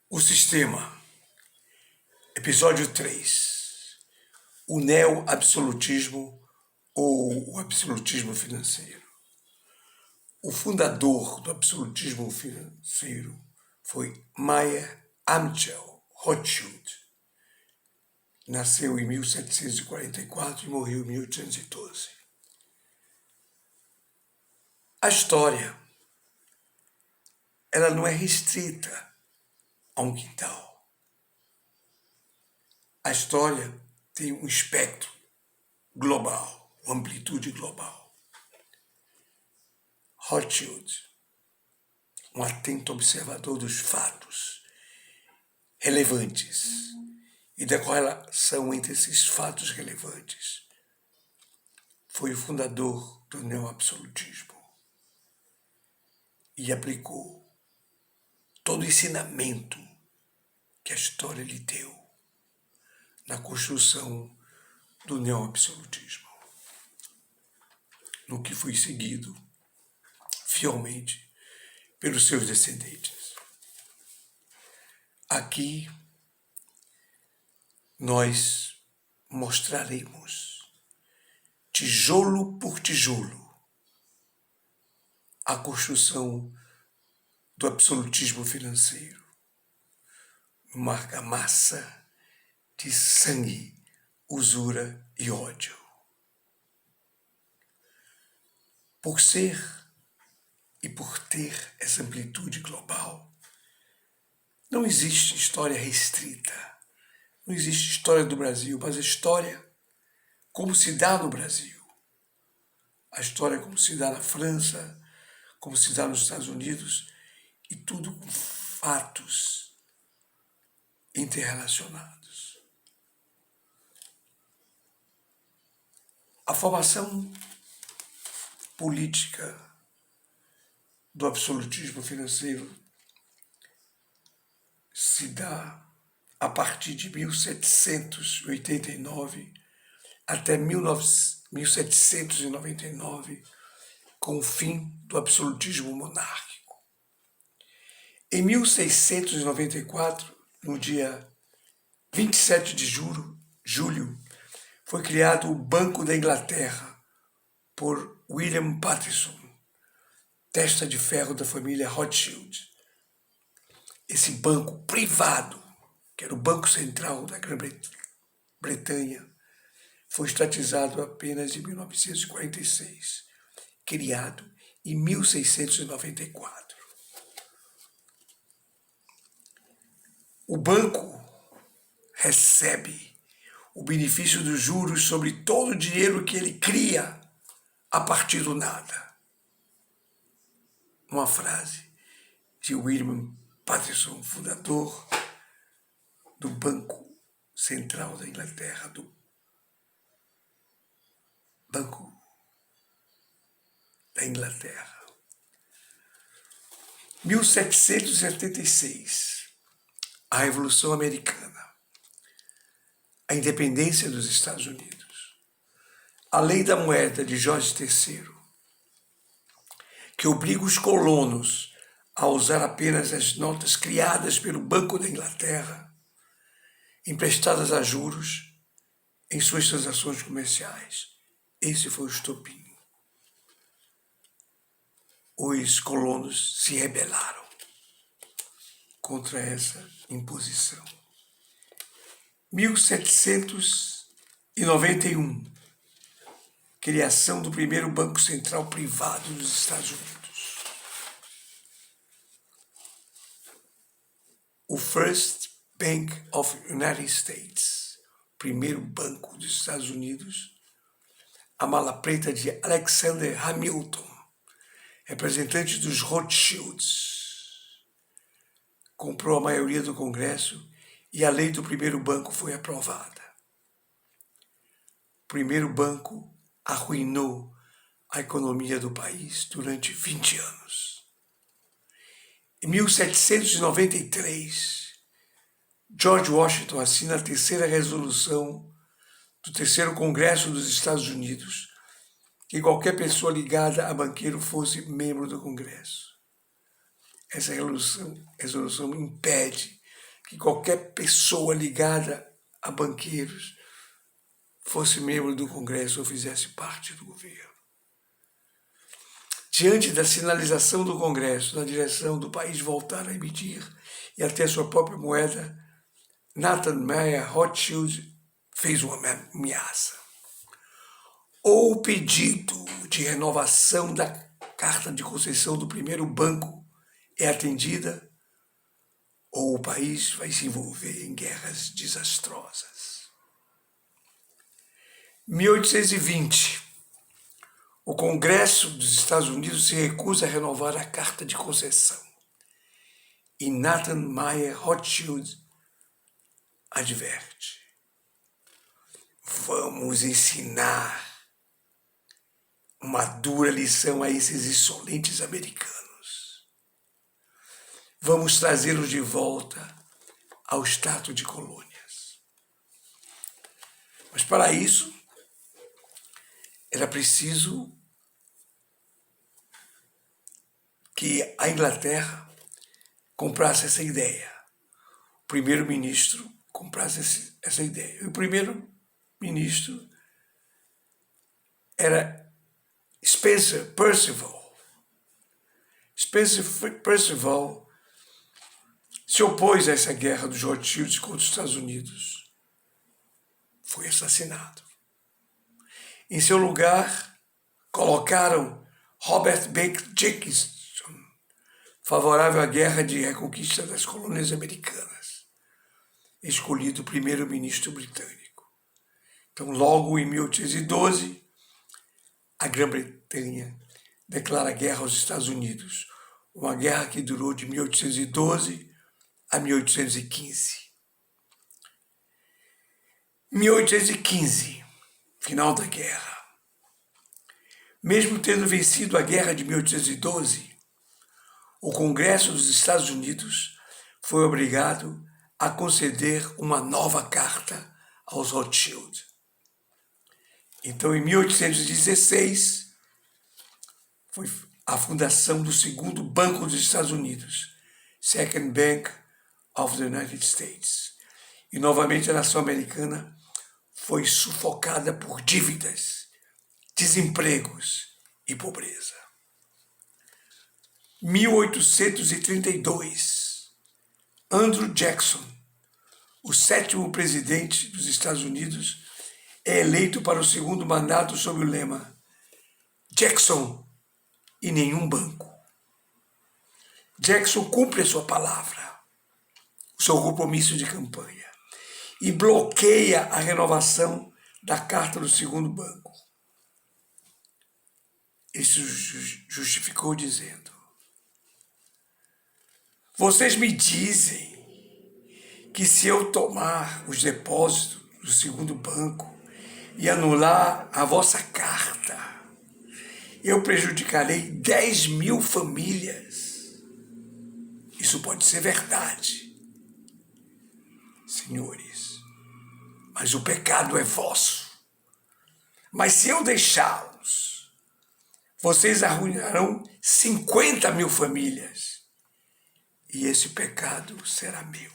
O Sistema, episódio 3. O neo-absolutismo ou o absolutismo financeiro. O fundador do absolutismo financeiro foi Mayer Amschel Rothschild. Nasceu em 1744 e morreu em 1812. A história, ela não é restrita a um quintal. A história tem um espectro global, uma amplitude global. Rothschild, um atento observador dos fatos relevantes e da correlação entre esses fatos relevantes, foi o fundador do neoabsolutismo e aplicou todo o ensinamento que a história lhe deu na construção do neoabsolutismo, no que foi seguido fielmente pelos seus descendentes. Aqui nós mostraremos, tijolo por tijolo, a construção do absolutismo financeiro, uma argamassa de sangue, usura e ódio. Por ser e por ter essa amplitude global, não existe história restrita, não existe história do Brasil, mas a história como se dá no Brasil, a história como se dá na França, como se dá nos Estados Unidos, e tudo com fatos interrelacionados. A formação política do absolutismo financeiro se dá a partir de 1789 até 1799, com o fim do absolutismo monárquico. Em 1694, no dia 27 de julho, foi criado o Banco da Inglaterra por William Paterson, testa de ferro da família Rothschild. Esse banco privado, que era o Banco Central da Grã-Bretanha, foi estatizado apenas em 1946, criado em 1694. O banco recebe o benefício dos juros sobre todo o dinheiro que ele cria a partir do nada. Uma frase de William Paterson, fundador do Banco Central da Inglaterra, do Banco da Inglaterra. 1776, a Revolução Americana, a independência dos Estados Unidos, a Lei da Moeda de George III, que obriga os colonos a usar apenas as notas criadas pelo Banco da Inglaterra, emprestadas a juros em suas transações comerciais. Esse foi o estopim. Os colonos se rebelaram contra essa imposição. 1791, criação do primeiro banco central privado dos Estados Unidos. O First Bank of United States, primeiro banco dos Estados Unidos, a mala preta de Alexander Hamilton, representante dos Rothschilds, comprou a maioria do Congresso e a lei do primeiro banco foi aprovada. O primeiro banco arruinou a economia do país durante 20 anos. Em 1793, George Washington assina a terceira resolução do terceiro Congresso dos Estados Unidos, que qualquer pessoa ligada a banqueiro fosse membro do Congresso. Essa resolução impede que qualquer pessoa ligada a banqueiros fosse membro do Congresso ou fizesse parte do governo. Diante da sinalização do Congresso na direção do país voltar a emitir e até sua própria moeda, Nathan Mayer Rothschild fez uma ameaça. Ou o pedido de renovação da carta de concessão do primeiro banco é atendida, ou o país vai se envolver em guerras desastrosas. 1820, o Congresso dos Estados Unidos se recusa a renovar a carta de concessão. E Nathan Mayer Rothschild adverte: vamos ensinar uma dura lição a esses insolentes americanos. Vamos trazê-los de volta ao status de colônias. Mas para isso, era preciso que a Inglaterra comprasse essa ideia. O primeiro-ministro comprasse essa ideia. E o primeiro-ministro era Spencer Perceval. Spencer Perceval se opôs a essa guerra dos Rothschilds contra os Estados Unidos. Foi assassinado. Em seu lugar, colocaram Robert Baker Jacobson, favorável à guerra de reconquista das colônias americanas, escolhido primeiro-ministro britânico. Então, logo em 1812, a Grã-Bretanha declara guerra aos Estados Unidos, uma guerra que durou de 1812 a 1815. 1815, final da guerra. Mesmo tendo vencido a guerra de 1812, o Congresso dos Estados Unidos foi obrigado a conceder uma nova carta aos Rothschild. Então, em 1816, foi a fundação do segundo Banco dos Estados Unidos, Second Bank of the United States. E novamente a nação americana foi sufocada por dívidas, desempregos e pobreza. 1832, Andrew Jackson, o 7º presidente dos Estados Unidos, é eleito para o segundo mandato sob o lema Jackson e nenhum banco. Jackson cumpre a sua palavra, o seu compromisso de campanha, e bloqueia a renovação da carta do segundo banco. Ele se justificou dizendo: vocês me dizem que se eu tomar os depósitos do segundo banco e anular a vossa carta, eu prejudicarei 10.000 famílias. Isso pode ser verdade, senhores, mas o pecado é vosso. Mas se eu deixá-los, vocês arruinarão 50.000 famílias, e esse pecado será meu.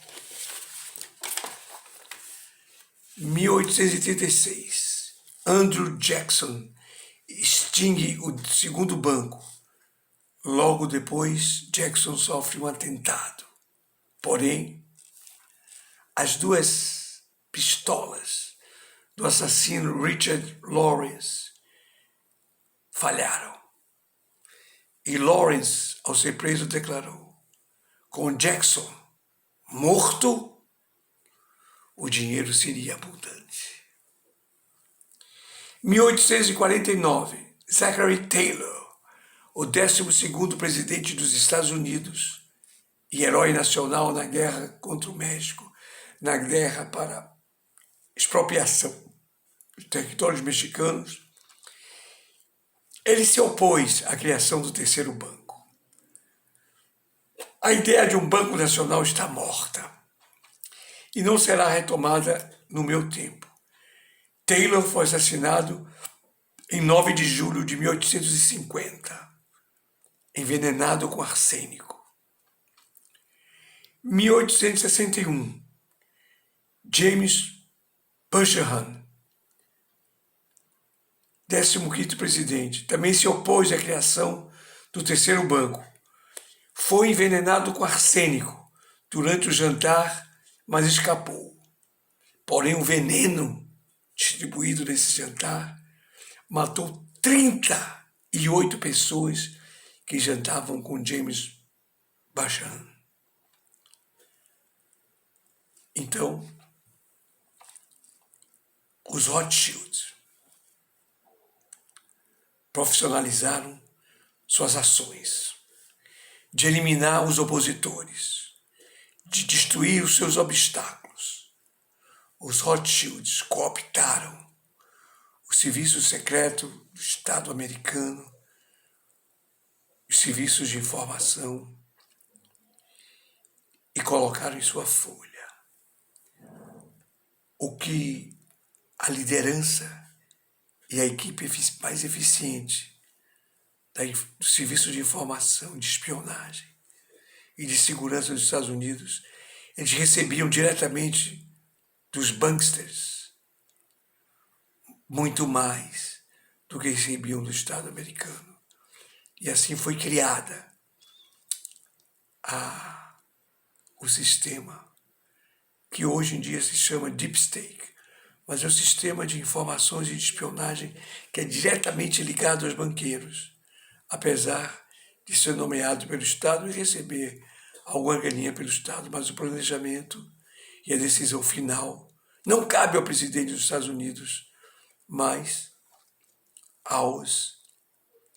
1836, Andrew Jackson extingue o segundo banco. Logo depois, Jackson sofre um atentado. Porém, as duas pistolas do assassino Richard Lawrence falharam. E Lawrence, ao ser preso, declarou: com Jackson morto, o dinheiro seria abundante. 1849, Zachary Taylor, o 12º presidente dos Estados Unidos e herói nacional na guerra contra o México, na guerra para expropriação dos territórios mexicanos, ele se opôs à criação do terceiro banco. A ideia de um banco nacional está morta e não será retomada no meu tempo. Taylor foi assassinado em 9 de julho de 1850, envenenado com arsênico. 1861, James Buchanan, 15º presidente, também se opôs à criação do terceiro banco. Foi envenenado com arsênico durante o jantar, mas escapou. Porém, o veneno distribuído nesse jantar matou 38 pessoas que jantavam com James Buchanan. Então, os Rothschilds profissionalizaram suas ações de eliminar os opositores, de destruir os seus obstáculos. Os Rothschilds cooptaram o serviço secreto do Estado americano, os serviços de informação, e colocaram em sua folha o que a liderança e a equipe mais eficiente do serviço de informação, de espionagem e de segurança dos Estados Unidos, eles recebiam diretamente dos banksters muito mais do que recebiam do Estado americano. E assim foi criada o sistema que hoje em dia se chama Deep State, mas é um sistema de informações e de espionagem que é diretamente ligado aos banqueiros, apesar de ser nomeado pelo Estado e receber alguma graninha pelo Estado, mas o planejamento e a decisão final não cabe ao presidente dos Estados Unidos, mas aos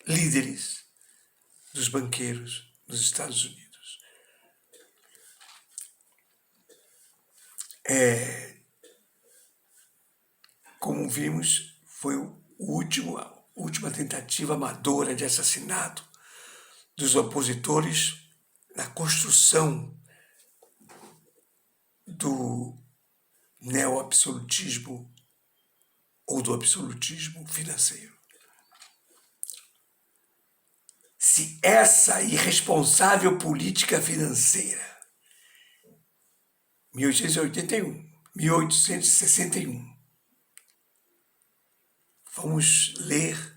líderes dos banqueiros dos Estados Unidos. Como vimos, foi a última tentativa amadora de assassinato dos opositores na construção do neoabsolutismo ou do absolutismo financeiro. Se essa irresponsável política financeira, 1861, vamos ler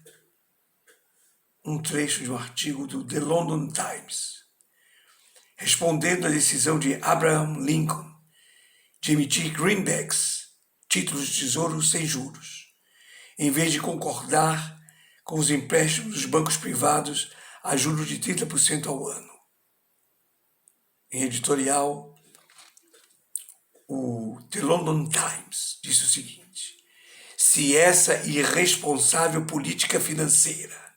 um trecho de um artigo do The London Times, respondendo à decisão de Abraham Lincoln de emitir greenbacks, títulos de tesouro sem juros, em vez de concordar com os empréstimos dos bancos privados a juros de 30% ao ano. Em editorial, o The London Times disse o seguinte: se essa irresponsável política financeira,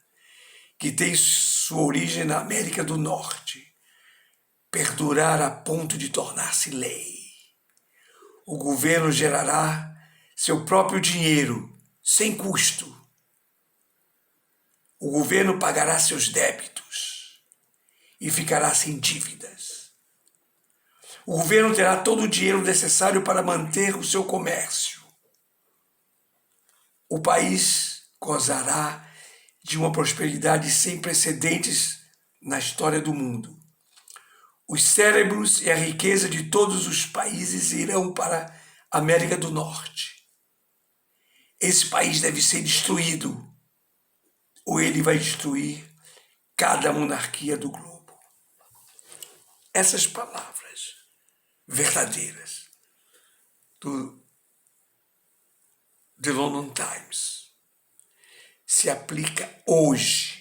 que tem sua origem na América do Norte, perdurar a ponto de tornar-se lei, o governo gerará seu próprio dinheiro sem custo. O governo pagará seus débitos e ficará sem dívidas. O governo terá todo o dinheiro necessário para manter o seu comércio. O país gozará de uma prosperidade sem precedentes na história do mundo. Os cérebros e a riqueza de todos os países irão para a América do Norte. Esse país deve ser destruído, ou ele vai destruir cada monarquia do globo. Essas palavras verdadeiras do The London Times se aplica hoje.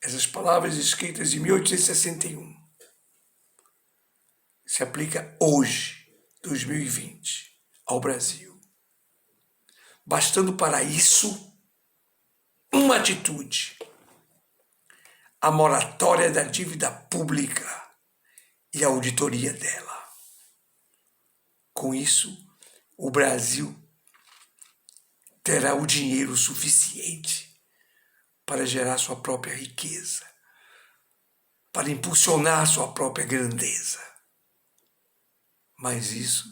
Essas palavras escritas em 1861 se aplica hoje, 2020, ao Brasil. Bastando para isso uma atitude: a moratória da dívida pública e a auditoria dela. Com isso, o Brasil terá o dinheiro suficiente para gerar sua própria riqueza, para impulsionar sua própria grandeza. Mas isso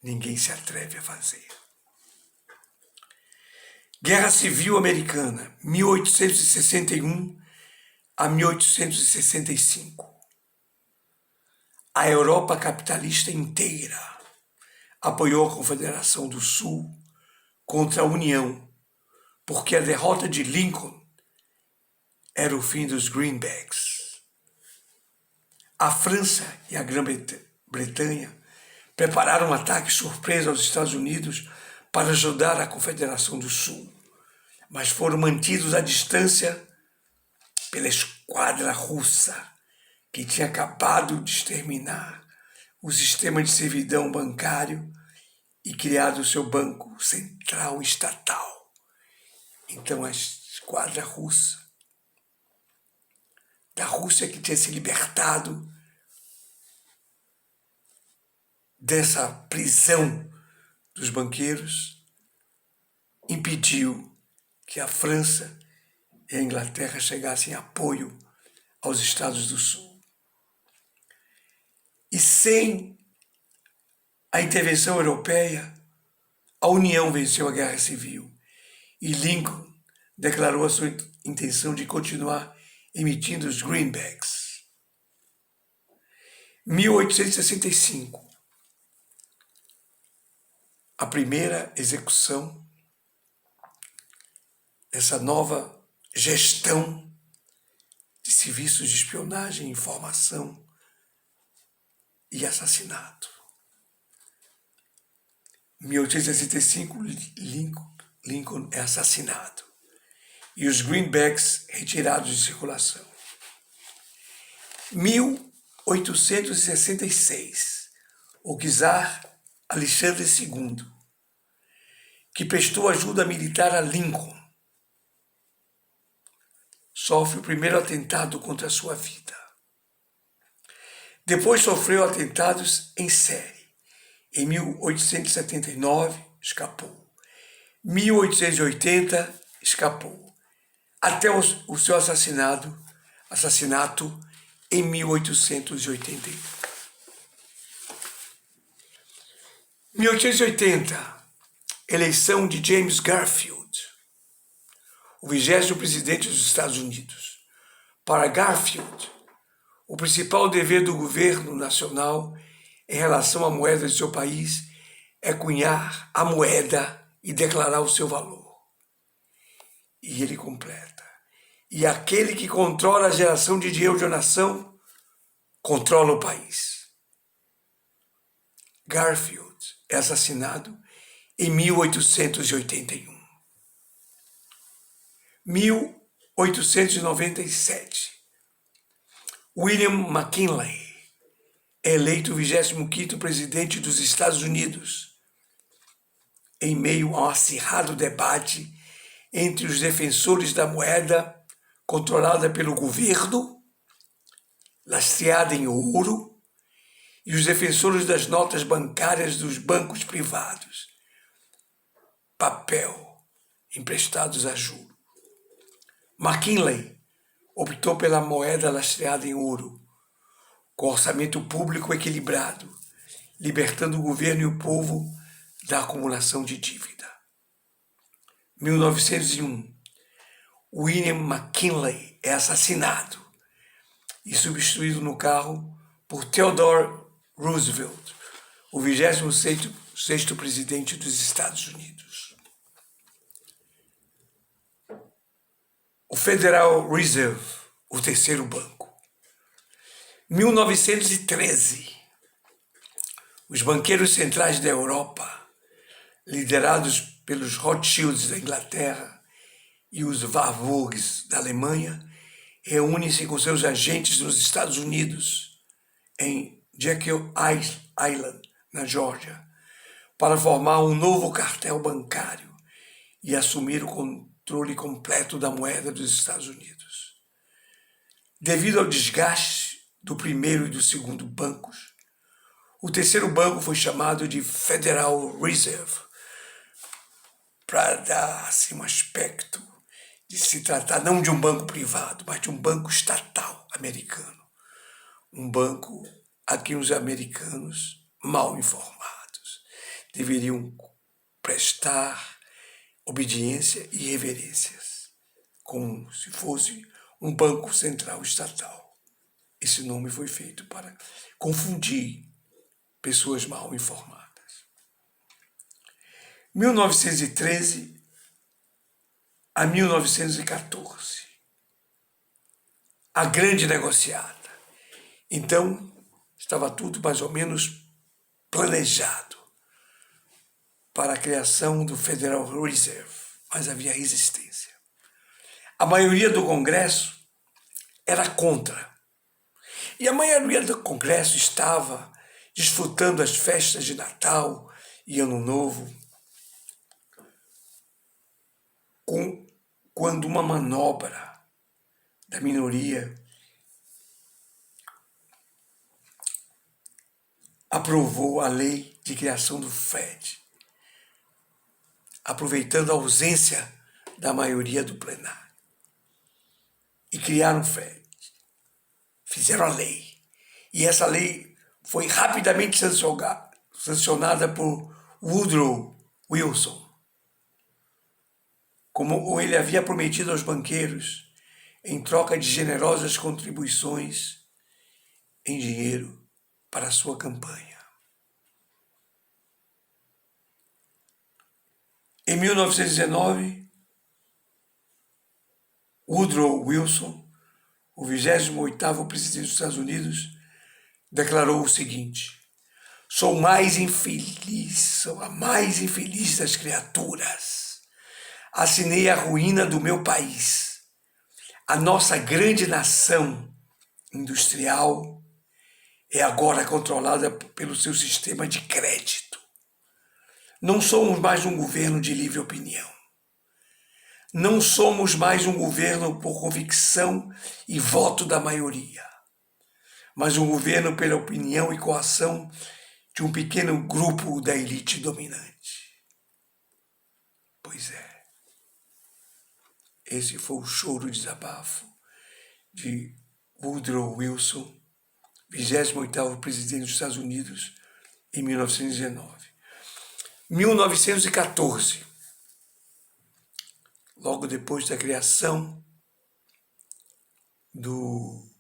ninguém se atreve a fazer. Guerra Civil Americana, 1861 a 1865. A Europa capitalista inteira apoiou a Confederação do Sul contra a União, porque a derrota de Lincoln era o fim dos greenbacks. A França e a Grã-Bretanha prepararam um ataque surpresa aos Estados Unidos para ajudar a Confederação do Sul, mas foram mantidos à distância pela esquadra russa, que tinha acabado de exterminar o sistema de servidão bancário e criado o seu banco central estatal. Então a esquadra russa, da Rússia que tinha se libertado dessa prisão dos banqueiros, impediu que a França e a Inglaterra chegassem em apoio aos Estados do Sul. E sem a intervenção europeia, a União venceu a Guerra Civil e Lincoln declarou a sua intenção de continuar emitindo os greenbacks. 1865, a primeira execução dessa nova gestão de serviços de espionagem, informação e assassinato. 1865, Lincoln é assassinado e os greenbacks retirados de circulação. 1866, o czar Alexandre II, que prestou ajuda militar a Lincoln, sofre o primeiro atentado contra a sua vida. Depois sofreu atentados em série. Em 1879, escapou. 1880, escapou. Até o seu assassinato em 1881. 1880, eleição de James Garfield, o 20º presidente dos Estados Unidos. Para Garfield, o principal dever do governo nacional em relação à moeda de seu país é cunhar a moeda e declarar o seu valor. E ele completa: e aquele que controla a geração de dinheiro de uma nação, controla o país. Garfield é assassinado em 1881. 1897, William McKinley é eleito o 25º presidente dos Estados Unidos, em meio a um acirrado debate entre os defensores da moeda controlada pelo governo, lastreada em ouro, e os defensores das notas bancárias dos bancos privados, papel, emprestados a juros. McKinley optou pela moeda lastreada em ouro, com orçamento público equilibrado, libertando o governo e o povo da acumulação de dívida. 1901, William McKinley é assassinado e substituído no cargo por Theodore Roosevelt, o 26º presidente dos Estados Unidos. O Federal Reserve, o terceiro banco. 1913, os banqueiros centrais da Europa, liderados pelos Rothschilds da Inglaterra e os Warburgs da Alemanha, reúnem-se com seus agentes nos Estados Unidos, em Jekyll Island, na Geórgia, para formar um novo cartel bancário e assumir o controle completo da moeda dos Estados Unidos. Devido ao desgaste do primeiro e do segundo bancos, o terceiro banco foi chamado de Federal Reserve, para dar assim, um aspecto de se tratar não de um banco privado, mas de um banco estatal americano. Um banco a que os americanos, mal informados, deveriam prestar obediência e reverências, como se fosse um banco central estatal. Esse nome foi feito para confundir pessoas mal informadas. 1913 a 1914. A grande negociada. Então, estava tudo mais ou menos planejado para a criação do Federal Reserve, mas havia resistência. A maioria do Congresso era contra. E a maioria do Congresso estava desfrutando as festas de Natal e Ano Novo, quando uma manobra da minoria aprovou a lei de criação do FED, aproveitando a ausência da maioria do plenário. E criaram o FED. Fizeram a lei. E essa lei foi rapidamente sancionada por Woodrow Wilson, como ele havia prometido aos banqueiros, em troca de generosas contribuições em dinheiro para a sua campanha. Em 1919, Woodrow Wilson, o 28º presidente dos Estados Unidos, declarou o seguinte: sou a mais infeliz das criaturas. Assinei a ruína do meu país. A nossa grande nação industrial é agora controlada pelo seu sistema de crédito. Não somos mais um governo de livre opinião. Não somos mais um governo por convicção e voto da maioria, mas um governo pela opinião e coação de um pequeno grupo da elite dominante. Pois é. Esse foi o choro de desabafo de Woodrow Wilson, 28º presidente dos Estados Unidos, em 1919. 1914, logo depois da criação do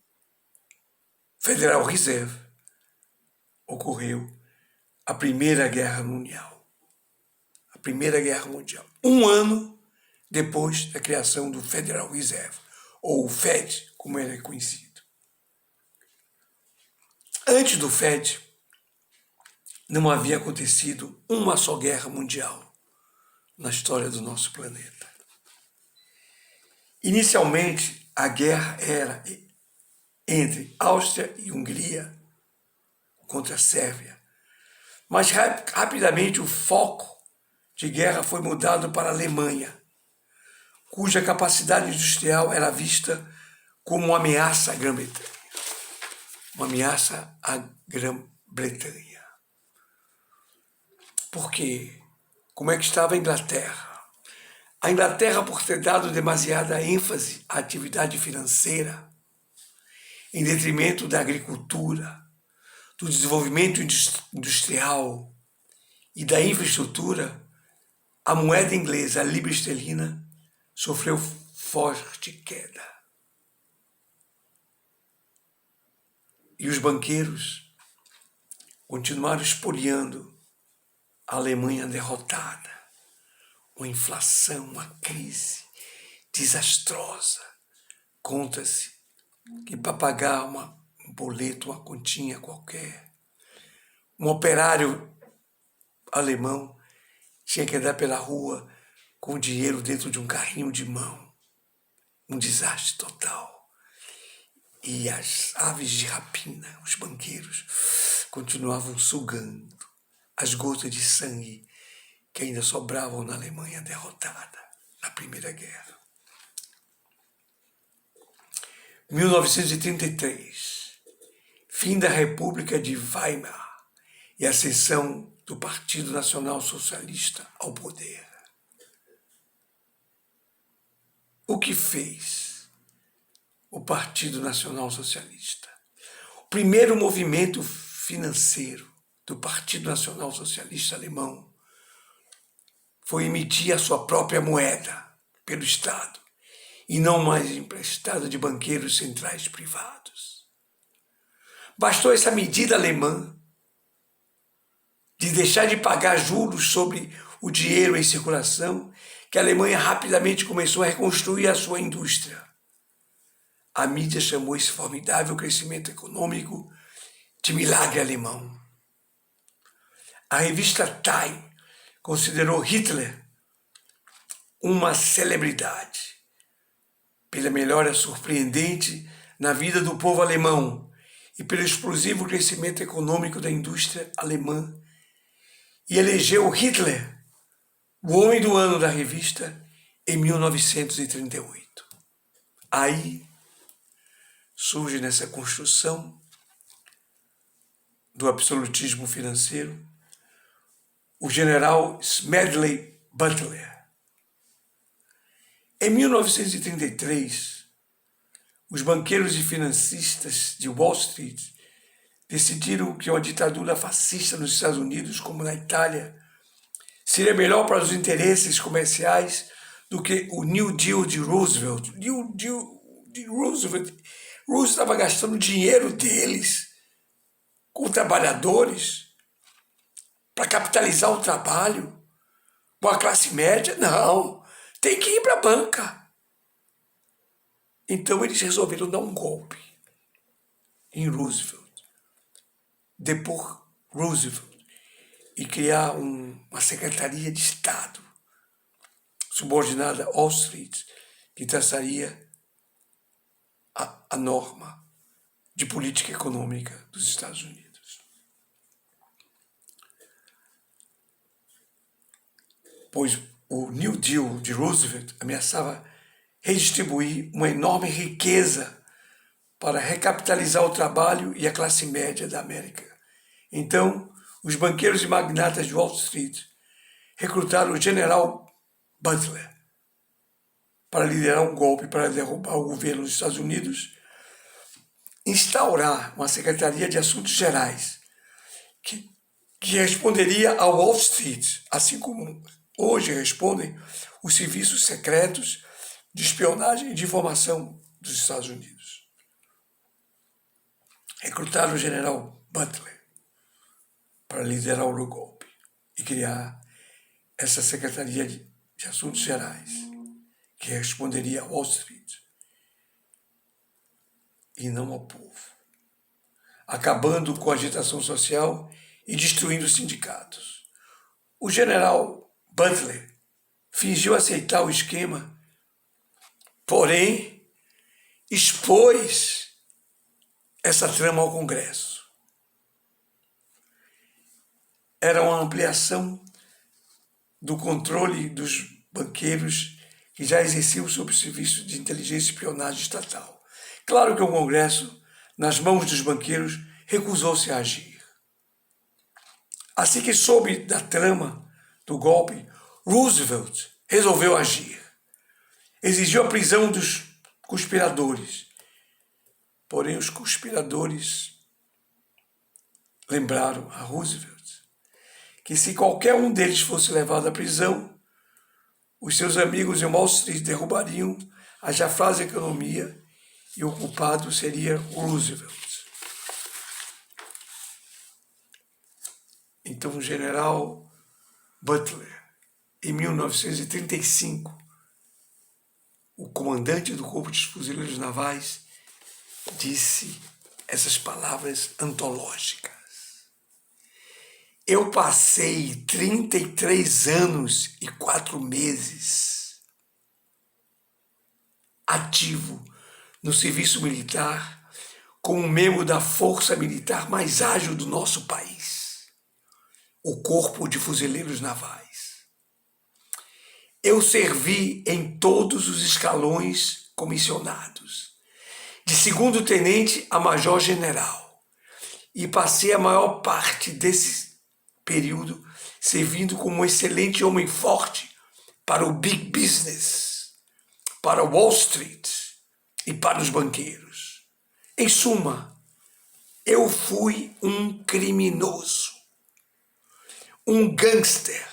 Federal Reserve, ocorreu a Primeira Guerra Mundial. A Primeira Guerra Mundial. Um ano depois da criação do Federal Reserve, ou FED, como ele é conhecido. Antes do FED, não havia acontecido uma só guerra mundial na história do nosso planeta. Inicialmente, a guerra era entre Áustria e Hungria contra a Sérvia, mas rapidamente o foco de guerra foi mudado para a Alemanha, cuja capacidade industrial era vista como uma ameaça à Grã-Bretanha. Uma ameaça à Grã-Bretanha. Por quê? Como é que estava a Inglaterra? A Inglaterra, por ter dado demasiada ênfase à atividade financeira, em detrimento da agricultura, do desenvolvimento industrial e da infraestrutura, a moeda inglesa, a libra esterlina, sofreu forte queda. E os banqueiros continuaram espoliando a Alemanha derrotada. Uma inflação, uma crise desastrosa. Conta-se que para pagar um boleto, uma continha qualquer, um operário alemão tinha que andar pela rua com dinheiro dentro de um carrinho de mão. Um desastre total. E as aves de rapina, os banqueiros, continuavam sugando as gotas de sangue que ainda sobravam na Alemanha derrotada na Primeira Guerra. 1933, fim da República de Weimar e ascensão do Partido Nacional Socialista ao poder. O que fez o Partido Nacional Socialista? O primeiro movimento financeiro do Partido Nacional Socialista Alemão foi emitir a sua própria moeda pelo Estado e não mais emprestada de banqueiros centrais privados. Bastou essa medida alemã de deixar de pagar juros sobre o dinheiro em circulação, que a Alemanha rapidamente começou a reconstruir a sua indústria. A mídia chamou esse formidável crescimento econômico de milagre alemão. A revista Time considerou Hitler uma celebridade pela melhora surpreendente na vida do povo alemão e pelo explosivo crescimento econômico da indústria alemã, e elegeu Hitler o homem do ano da revista em 1938. Aí surge nessa construção do absolutismo financeiro o general Smedley Butler. Em 1933, os banqueiros e financistas de Wall Street decidiram que uma ditadura fascista nos Estados Unidos, como na Itália, seria melhor para os interesses comerciais do que o New Deal de Roosevelt. Roosevelt estava gastando dinheiro deles com trabalhadores para capitalizar o trabalho com a classe média. Não, tem que ir para a banca. Então eles resolveram dar um golpe em Roosevelt, depor Roosevelt e criar uma secretaria de Estado subordinada a Wall Street, que traçaria a norma de política econômica dos Estados Unidos. Pois o New Deal de Roosevelt ameaçava redistribuir uma enorme riqueza para recapitalizar o trabalho e a classe média da América. Então, os banqueiros e magnatas de Wall Street recrutaram o general Butler para liderar um golpe para derrubar o governo dos Estados Unidos, instaurar uma Secretaria de Assuntos Gerais que responderia ao Wall Street, assim como hoje respondem os serviços secretos de espionagem e de informação dos Estados Unidos. Recrutaram o general Butler para liderar o golpe e criar essa Secretaria de Assuntos Gerais, que responderia a Wall Street e não ao povo, acabando com a agitação social e destruindo os sindicatos. O general Butler fingiu aceitar o esquema, porém expôs essa trama ao Congresso. Era uma ampliação do controle dos banqueiros que já exerciam sob o serviço de inteligência e espionagem estatal. Claro que o Congresso, nas mãos dos banqueiros, recusou-se a agir. Assim que soube da trama do golpe, Roosevelt resolveu agir. Exigiu a prisão dos conspiradores. Porém, os conspiradores lembraram a Roosevelt que se qualquer um deles fosse levado à prisão, os seus amigos em Wall Street derrubariam a já frágil economia e o culpado seria Roosevelt. Então, o general Butler, em 1935, o comandante do Corpo de Fuzileiros Navais, disse essas palavras antológicas. Eu passei 33 anos e 4 meses ativo no serviço militar como membro da força militar mais ágil do nosso país, o Corpo de Fuzileiros Navais. Eu servi em todos os escalões comissionados, de segundo tenente a major-general, e passei a maior parte desse período servindo como um excelente homem forte para o big business, para Wall Street e para os banqueiros. Em suma, eu fui um criminoso, um gangster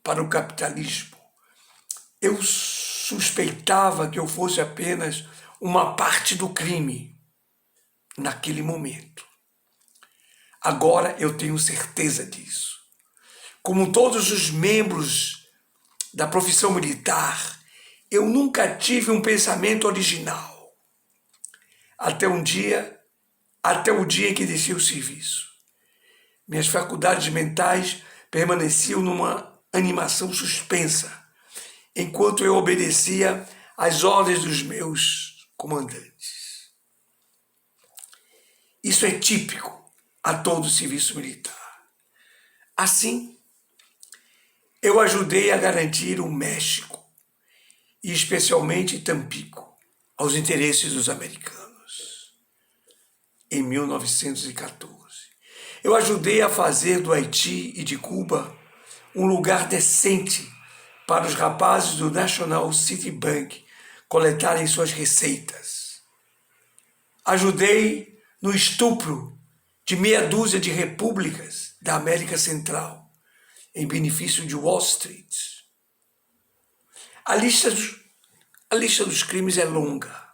para o capitalismo. Eu suspeitava que eu fosse apenas uma parte do crime. naquele momento. Agora eu tenho certeza disso. Como todos os membros da profissão militar, eu nunca tive um pensamento original. Até o dia em que deixei o serviço. Minhas faculdades mentais permaneciam numa animação suspensa, enquanto eu obedecia às ordens dos meus comandantes. Isso é típico a todo serviço militar. Assim, eu ajudei a garantir o México, e especialmente Tampico, aos interesses dos americanos. Em 1914, eu ajudei a fazer do Haiti e de Cuba um lugar decente para os rapazes do National City Bank coletarem suas receitas. Ajudei no estupro de meia dúzia de repúblicas da América Central, em benefício de Wall Street. A lista dos crimes é longa.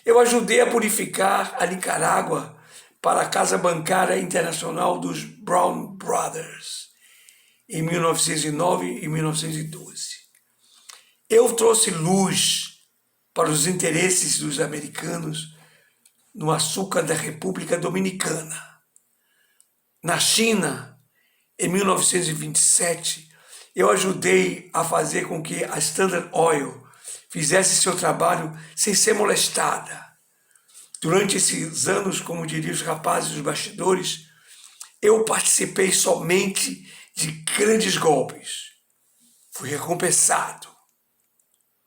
Eu ajudei a purificar a Nicarágua para a Casa Bancária Internacional dos Brown Brothers, em 1909 e 1912. Eu trouxe luz para os interesses dos americanos no açúcar da República Dominicana. Na China, em 1927, eu ajudei a fazer com que a Standard Oil fizesse seu trabalho sem ser molestada. Durante esses anos, como diriam os rapazes dos bastidores, eu participei somente de grandes golpes. Fui recompensado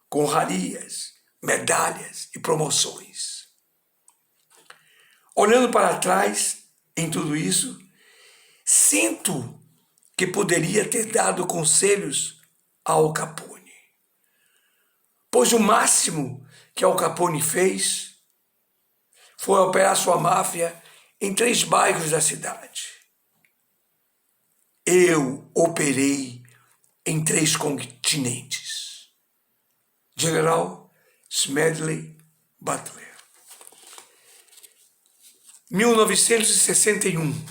com honrarias, medalhas e promoções. Olhando para trás em tudo isso, sinto que poderia ter dado conselhos a Al Capone, pois o máximo que Al Capone fez foi operar sua máfia em 3 bairros da cidade. Eu operei em 3 continentes. General Smedley Butler. 1961,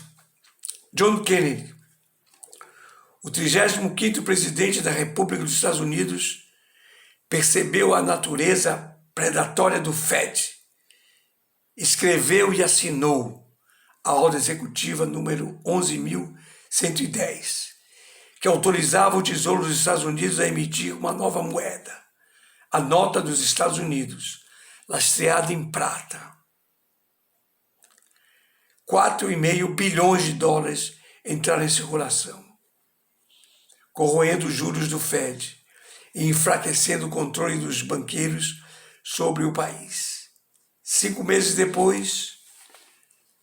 John Kennedy, o 35º presidente da República dos Estados Unidos, percebeu a natureza predatória do Fed, escreveu e assinou a ordem executiva número 11.110, que autorizava o Tesouro dos Estados Unidos a emitir uma nova moeda, a nota dos Estados Unidos, lastreada em prata. 4,5 bilhões de dólares entraram em circulação, corroendo os juros do Fed e enfraquecendo o controle dos banqueiros sobre o país. 5 meses depois,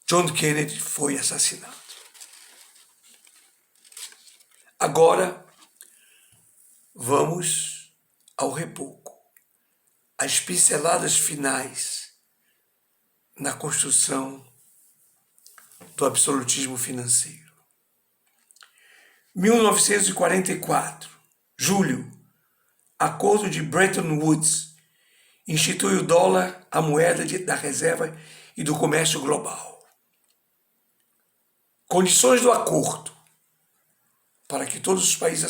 John Kennedy foi assassinado. Agora, vamos ao reboco, às pinceladas finais na construção do absolutismo financeiro. 1944, julho, Acordo de Bretton Woods institui o dólar, a moeda da reserva e do comércio global. Condições do acordo: para que todos os países